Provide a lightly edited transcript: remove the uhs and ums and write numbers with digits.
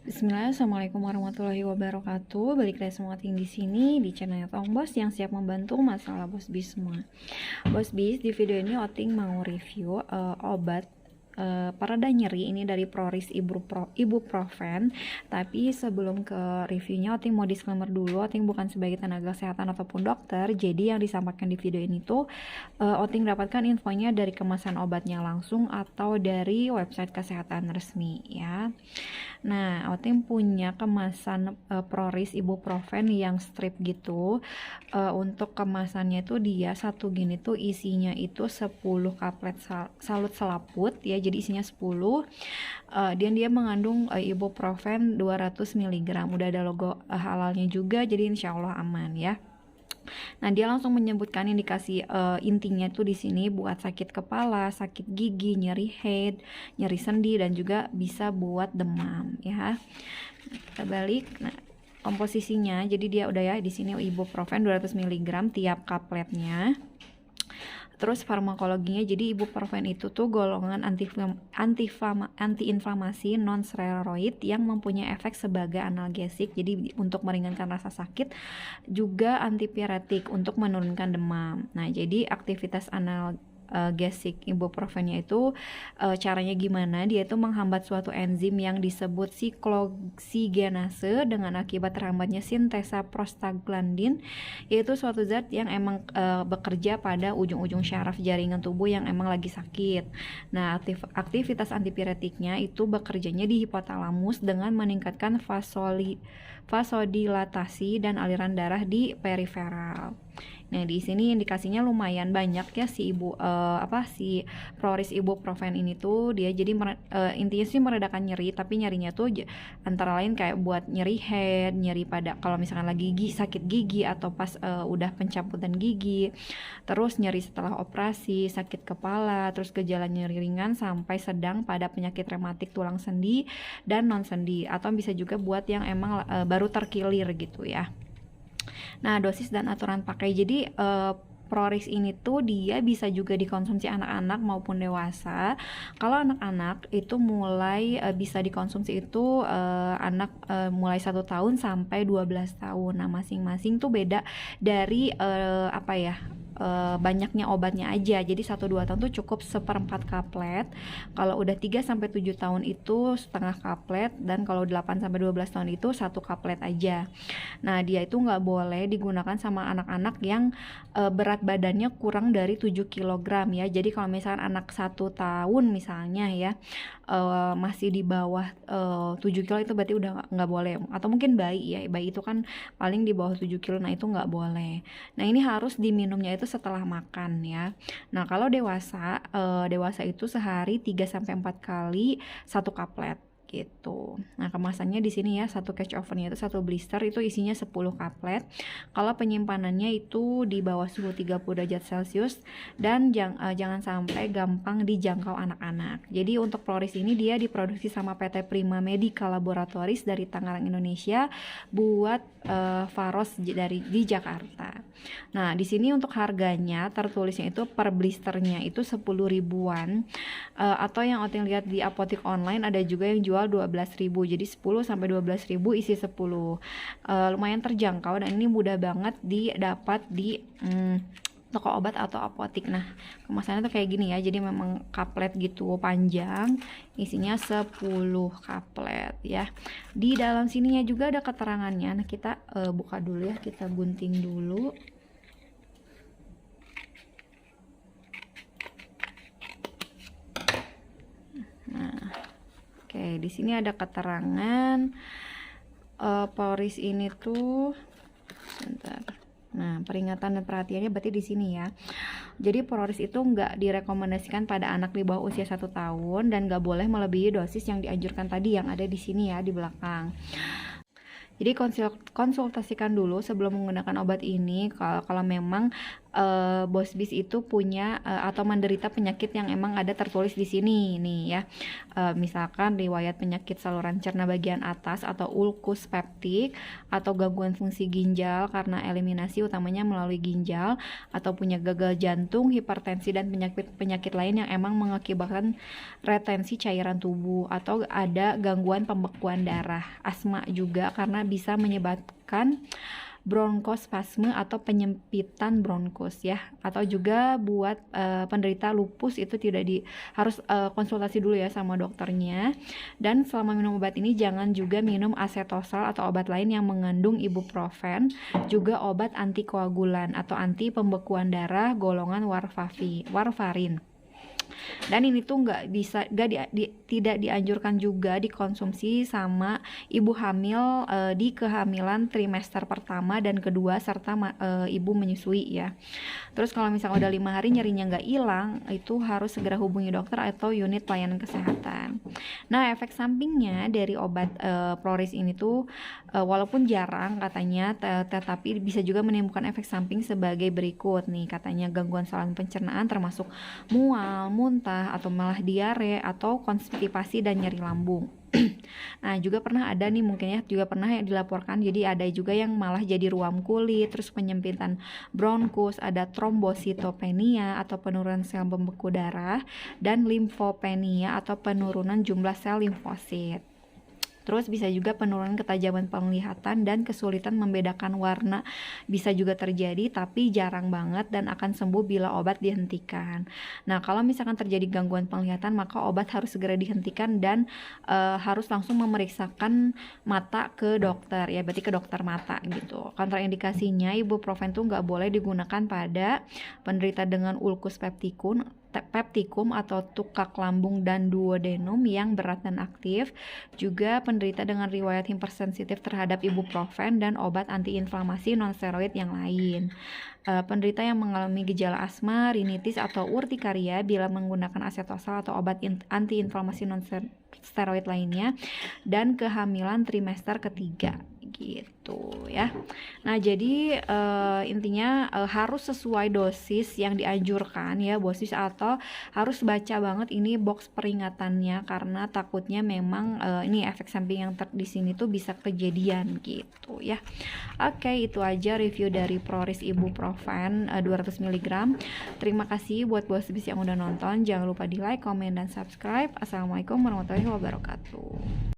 Bismillah, assalamualaikum warahmatullahi wabarakatuh. Balik lagi semua ting di sini di channel Tong Bos yang siap membantu masalah Bos Bis semua. Bos Bis, di video ini Oting mau review obat pereda nyeri ini dari Proris Ibuprofen. Tapi sebelum ke reviewnya, Oting mau disclaimer dulu, Oting bukan sebagai tenaga kesehatan ataupun dokter. Jadi yang disampaikan di video ini tuh Oting dapatkan infonya dari kemasan obatnya langsung atau dari website kesehatan resmi ya. Nah, Otim punya kemasan Proris Ibuprofen yang strip gitu. Untuk kemasannya itu dia satu gini tuh isinya itu 10 kaplet salut selaput ya. Jadi isinya 10. Dan dia mengandung ibuprofen 200 mg. Udah ada logo halalnya juga, jadi insya Allah aman ya. Nah, dia langsung menyebutkan indikasi intinya tuh di sini buat sakit kepala, sakit gigi, nyeri head, nyeri sendi, dan juga bisa buat demam ya. Kita balik. Nah, komposisinya jadi dia udah ya di sini ibuprofen 200 mg tiap kapletnya. Terus farmakologinya, jadi ibuprofen itu tuh golongan antiinflamasi non steroid yang mempunyai efek sebagai analgesik, jadi untuk meringankan rasa sakit, juga antipiretik untuk menurunkan demam. Nah, jadi aktivitas analgesik ibuprofennya itu caranya gimana? Dia itu menghambat suatu enzim yang disebut sikloksigenase dengan akibat terhambatnya sintesa prostaglandin, yaitu suatu zat yang emang bekerja pada ujung-ujung syaraf jaringan tubuh yang emang lagi sakit. Nah, aktivitas antipiretiknya itu bekerjanya di hipotalamus dengan meningkatkan vasodilatasi dan aliran darah di periferal. Nah, di sini indikasinya lumayan banyak ya si Proris Ibuprofen ini tuh dia jadi intinya sih meredakan nyeri, tapi nyerinya tuh antara lain kayak buat nyeri head, nyeri pada kalau misalkan lagi sakit gigi atau pas udah pencabutan gigi, terus nyeri setelah operasi, sakit kepala, terus gejala nyeri ringan sampai sedang pada penyakit rematik tulang sendi dan non sendi, atau bisa juga buat yang emang baru terkilir gitu ya. Nah, dosis dan aturan pakai. Jadi Proris ini tuh dia bisa juga dikonsumsi anak-anak maupun dewasa. Kalau anak-anak itu mulai bisa dikonsumsi itu anak mulai 1 tahun sampai 12 tahun. Nah, masing-masing tuh beda dari banyaknya obatnya aja. Jadi 1-2 tahun tuh cukup 1/4 kaplet. Kalau udah 3-7 tahun itu setengah kaplet, dan kalau 8-12 tahun itu 1 kaplet aja. Nah, dia itu nggak boleh digunakan sama anak-anak yang berat badannya kurang dari 7 kg ya. Jadi kalau misalkan anak 1 tahun misalnya ya masih di bawah 7 kilo, itu berarti udah nggak boleh. Atau mungkin bayi ya, bayi itu kan paling di bawah 7 kilo, nah itu nggak boleh. Nah, ini harus diminumnya itu setelah makan ya. Nah, kalau dewasa itu sehari 3-4 kali 1 kaplet gitu. Nah, kemasannya di sini ya, satu catch ovennya itu 1 blister itu isinya 10 kaplet. Kalau penyimpanannya itu di bawah suhu 30 derajat Celcius dan jangan sampai gampang dijangkau anak-anak. Jadi untuk Proris ini dia diproduksi sama PT Prima Medical Laboratories dari Tangerang, Indonesia, buat Faros di Jakarta. Nah, di sini untuk harganya tertulisnya itu per blisternya itu 10 ribuan, atau yang Oting lihat di apotek online ada juga yang jual 12.000. Jadi 10-12.000 isi 10. Lumayan terjangkau dan ini mudah banget didapat di toko obat atau apotek. Nah, kemasannya tuh kayak gini ya. Jadi memang kaplet gitu panjang, isinya 10 kaplet ya. Di dalam sininya juga ada keterangannya. Nah, kita buka dulu ya, kita gunting dulu. Nah, oke, di sini ada keterangan Proris ini tuh bentar. Nah, peringatan dan perhatiannya berarti di sini ya. Jadi Proris itu nggak direkomendasikan pada anak di bawah usia 1 tahun dan nggak boleh melebihi dosis yang dianjurkan tadi yang ada di sini ya di belakang. Jadi konsultasikan dulu sebelum menggunakan obat ini kalau memang Bos Bis itu punya atau menderita penyakit yang emang ada tertulis di sini nih ya. Misalkan riwayat penyakit saluran cerna bagian atas atau ulkus peptik, atau gangguan fungsi ginjal karena eliminasi utamanya melalui ginjal, atau punya gagal jantung, hipertensi, dan penyakit lain yang emang mengakibatkan retensi cairan tubuh, atau ada gangguan pembekuan darah. Asma juga karena bisa menyebabkan bronkospasme atau penyempitan bronkus ya, atau juga buat penderita lupus itu harus konsultasi dulu ya sama dokternya. Dan selama minum obat ini jangan juga minum asetosal atau obat lain yang mengandung ibuprofen, juga obat antikoagulan atau anti pembekuan darah golongan warfarin. Dan ini tuh tidak dianjurkan juga dikonsumsi sama ibu hamil di kehamilan trimester pertama dan kedua serta ibu menyusui ya. Terus kalau misalnya udah 5 hari nyerinya nggak hilang, itu harus segera hubungi dokter atau unit pelayanan kesehatan. Nah, efek sampingnya dari obat Proris ini tuh walaupun jarang katanya, tetapi bisa juga menimbulkan efek samping sebagai berikut nih, katanya gangguan saluran pencernaan termasuk mual, muntah, atau malah diare, atau konstipasi dan nyeri lambung. Nah, juga pernah ada nih mungkin ya, juga pernah yang dilaporkan, jadi ada juga yang malah jadi ruam kulit, terus penyempitan bronkus, ada trombositopenia atau penurunan sel pembeku darah, dan limfopenia atau penurunan jumlah sel limfosit. Terus bisa juga penurunan ketajaman penglihatan dan kesulitan membedakan warna bisa juga terjadi, tapi jarang banget dan akan sembuh bila obat dihentikan. Nah, kalau misalkan terjadi gangguan penglihatan, maka obat harus segera dihentikan dan harus langsung memeriksakan mata ke dokter ya, berarti ke dokter mata gitu. Kontraindikasinya, ibuprofen tuh nggak boleh digunakan pada penderita dengan ulkus peptikum atau tukak lambung dan duodenum yang berat dan aktif, juga penderita dengan riwayat hipersensitif terhadap ibuprofen dan obat antiinflamasi non-steroid yang lain, penderita yang mengalami gejala asma, rinitis, atau urtikaria bila menggunakan asetosal atau obat antiinflamasi non-steroid lainnya, dan kehamilan trimester ketiga gitu ya. Nah, jadi intinya harus sesuai dosis yang dianjurkan ya, dosis, atau harus baca banget ini box peringatannya karena takutnya memang ini efek samping yang di sini tuh bisa kejadian gitu ya. Oke, itu aja review dari Proris ibuprofen 200 mg. Terima kasih buat bos-bis yang udah nonton. Jangan lupa di like, komen, dan subscribe. Assalamualaikum warahmatullahi wabarakatuh.